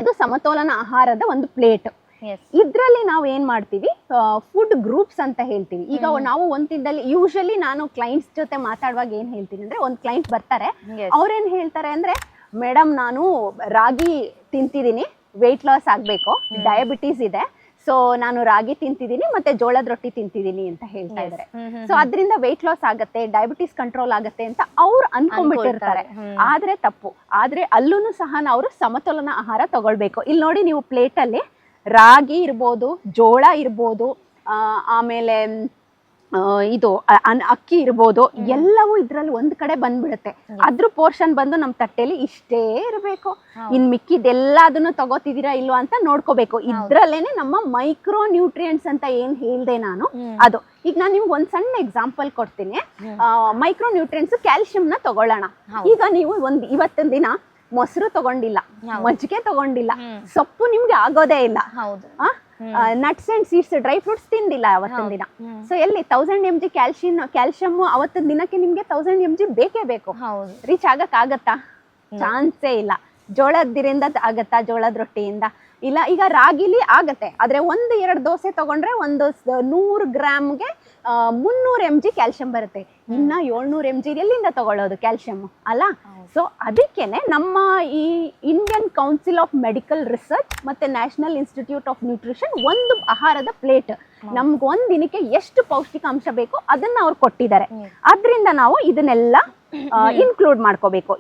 ಇದು ಸಮತೋಲನ ಆಹಾರದ ಒಂದು ಪ್ಲೇಟ್. ಇದ್ರಲ್ಲಿ ನಾವು ಏನ್ ಮಾಡ್ತೀವಿ, ಫುಡ್ ಗ್ರೂಪ್ಸ್ ಅಂತ ಹೇಳ್ತೀವಿ. ಈಗ ನಾವು ಒಂದ್ ತಿಂದಲ್ಲಿ ಯೂಶಲಿ ನಾನು ಕ್ಲೈಂಟ್ಸ್ ಜೊತೆ ಮಾತಾಡುವಾಗ ಏನ್ ಹೇಳ್ತೀನಿ ಅಂದ್ರೆ, ಒಂದ್ ಕ್ಲೈಂಟ್ ಬರ್ತಾರೆ, ಅವ್ರೇನ್ ಹೇಳ್ತಾರೆ ಅಂದ್ರೆ, ಮೇಡಮ್ ನಾನು ರಾಗಿ ತಿಂತಿದ್ದೀನಿ, ವೆಯ್ಟ್ ಲಾಸ್ ಆಗ್ಬೇಕು, ಡಯಾಬಿಟೀಸ್ ಇದೆ, ಸೊ ನಾನು ರಾಗಿ ತಿಂತಿದ್ದೀನಿ ಮತ್ತೆ ಜೋಳದ ರೊಟ್ಟಿ ತಿಂತಿದ್ದೀನಿ ಅಂತ ಹೇಳ್ತಾ ಇದ್ದಾರೆ. ಸೊ ಅದರಿಂದ ವೆಯ್ಟ್ ಲಾಸ್ ಆಗತ್ತೆ, ಡಯಾಬಿಟೀಸ್ ಕಂಟ್ರೋಲ್ ಆಗತ್ತೆ ಅಂತ ಅವ್ರು ಅನ್ಕೊಂಡ್ಬಿಟ್ಟಿರ್ತಾರೆ. ಆದ್ರೆ ತಪ್ಪು. ಆದ್ರೆ ಅಲ್ಲೂ ಸಹ ಅವರು ಸಮತೋಲನ ಆಹಾರ ತಗೊಳ್ಬೇಕು. ಇಲ್ಲಿ ನೋಡಿ, ನೀವು ಪ್ಲೇಟ್ ಅಲ್ಲಿ ರಾಗಿ ಇರ್ಬೋದು, ಜೋಳ ಇರ್ಬೋದು, ಆಮೇಲೆ ಇದು ಅಕ್ಕಿ ಇರ್ಬೋದು, ಎಲ್ಲವೂ ಇದ್ರಲ್ಲಿ ಒಂದ್ ಕಡೆ ಬಂದ್ಬಿಡುತ್ತೆ. ಅದ್ರ ಪೋರ್ಷನ್ ಬಂದು ನಮ್ ತಟ್ಟೆಲಿ ಇಷ್ಟೇ ಇರಬೇಕು. ಇನ್ ಮಿಕ್ಕಿದೆಲ್ಲದನ್ನು ತಗೋತಿದೀರಾ ಇಲ್ವಾ ಅಂತ ನೋಡ್ಕೋಬೇಕು. ಇದ್ರಲ್ಲೇನೆ ನಮ್ಮ ಮೈಕ್ರೋ ನ್ಯೂಟ್ರಿಯೆಂಟ್ಸ್ ಅಂತ ಏನ್ ಹೇಳ್ದೆ ನಾನು, ಅದು. ಈಗ ನಾನು ನಿಮ್ಗೆ ಒಂದ್ ಸಣ್ಣ ಎಕ್ಸಾಂಪಲ್ ಕೊಡ್ತೀನಿ. ಮೈಕ್ರೋ ನ್ಯೂಟ್ರಿಯೆಂಟ್ಸ್, ಕ್ಯಾಲ್ಸಿಯಂನ ತಗೊಳ್ಳೋಣ. ಈಗ ನೀವು ಇವತ್ತಿನ ದಿನ ಮೊಸರು ತಗೊಂಡಿಲ್ಲ, ಮಜ್ಜಿಗೆ ತಗೊಂಡಿಲ್ಲ, ಸೊಪ್ಪು ನಿಮ್ಗೆ ಆಗೋದೇ ಇಲ್ಲ, nuts and seeds, dry fruits ತಿಂದಿಲ್ಲ ಅವತ್ತಿನ ದಿನ. ಸೊ ಎಲ್ಲಿ 1000 mg ಕ್ಯಾಲ್ಸಿಯಂ ಅವತ್ತಿನ ದಿನಕ್ಕೆ ನಿಮ್ಗೆ 1000 mg ಬೇಕೇ ಬೇಕು. ರೀಚ್ ಆಗತ್ತಾ? ಚಾನ್ಸೇ ಇಲ್ಲ. ಜೋಳದಿಂದ ಆಗತ್ತಾ? ಜೋಳದ ರೊಟ್ಟಿಯಿಂದ ಇಲ್ಲ. ಈಗ ರಾಗಿಲಿ ಆಗತ್ತೆ, ಆದ್ರೆ 1-2 ದೋಸೆ ತಗೊಂಡ್ರೆ ಒಂದು 100 ಗ್ರಾಮ್ಗೆ 300 mg ಕ್ಯಾಲ್ಸಿಯಂ ಬರುತ್ತೆ. ಇನ್ನ 700 mg ಎಲ್ಲಿಂದ ತಗೊಳ್ಳೋದು ಕ್ಯಾಲ್ಸಿಯಂ ಅಲ್ಲ? ಸೊ ಅದಕ್ಕೇನೆ ನಮ್ಮ ಈ Indian council of medical research ಮತ್ತೆ ನ್ಯಾಷನಲ್ ಇನ್ಸ್ಟಿಟ್ಯೂಟ್ ಆಫ್ ನ್ಯೂಟ್ರಿಷನ್ ಒಂದು ಆಹಾರದ ಪ್ಲೇಟ್, ನಮ್ಗೆ ಒಂದ್ ದಿನಕ್ಕೆ ಎಷ್ಟು ಪೌಷ್ಟಿಕಾಂಶ ಬೇಕು ಅದನ್ನ ಅವ್ರು ಕೊಟ್ಟಿದ್ದಾರೆ. ಅದ್ರಿಂದ ನಾವು ಇದನ್ನೆಲ್ಲ ಇನ್ಕ್ಲೂಡ್ ಮಾಡ್ಕೋಬೇಕು.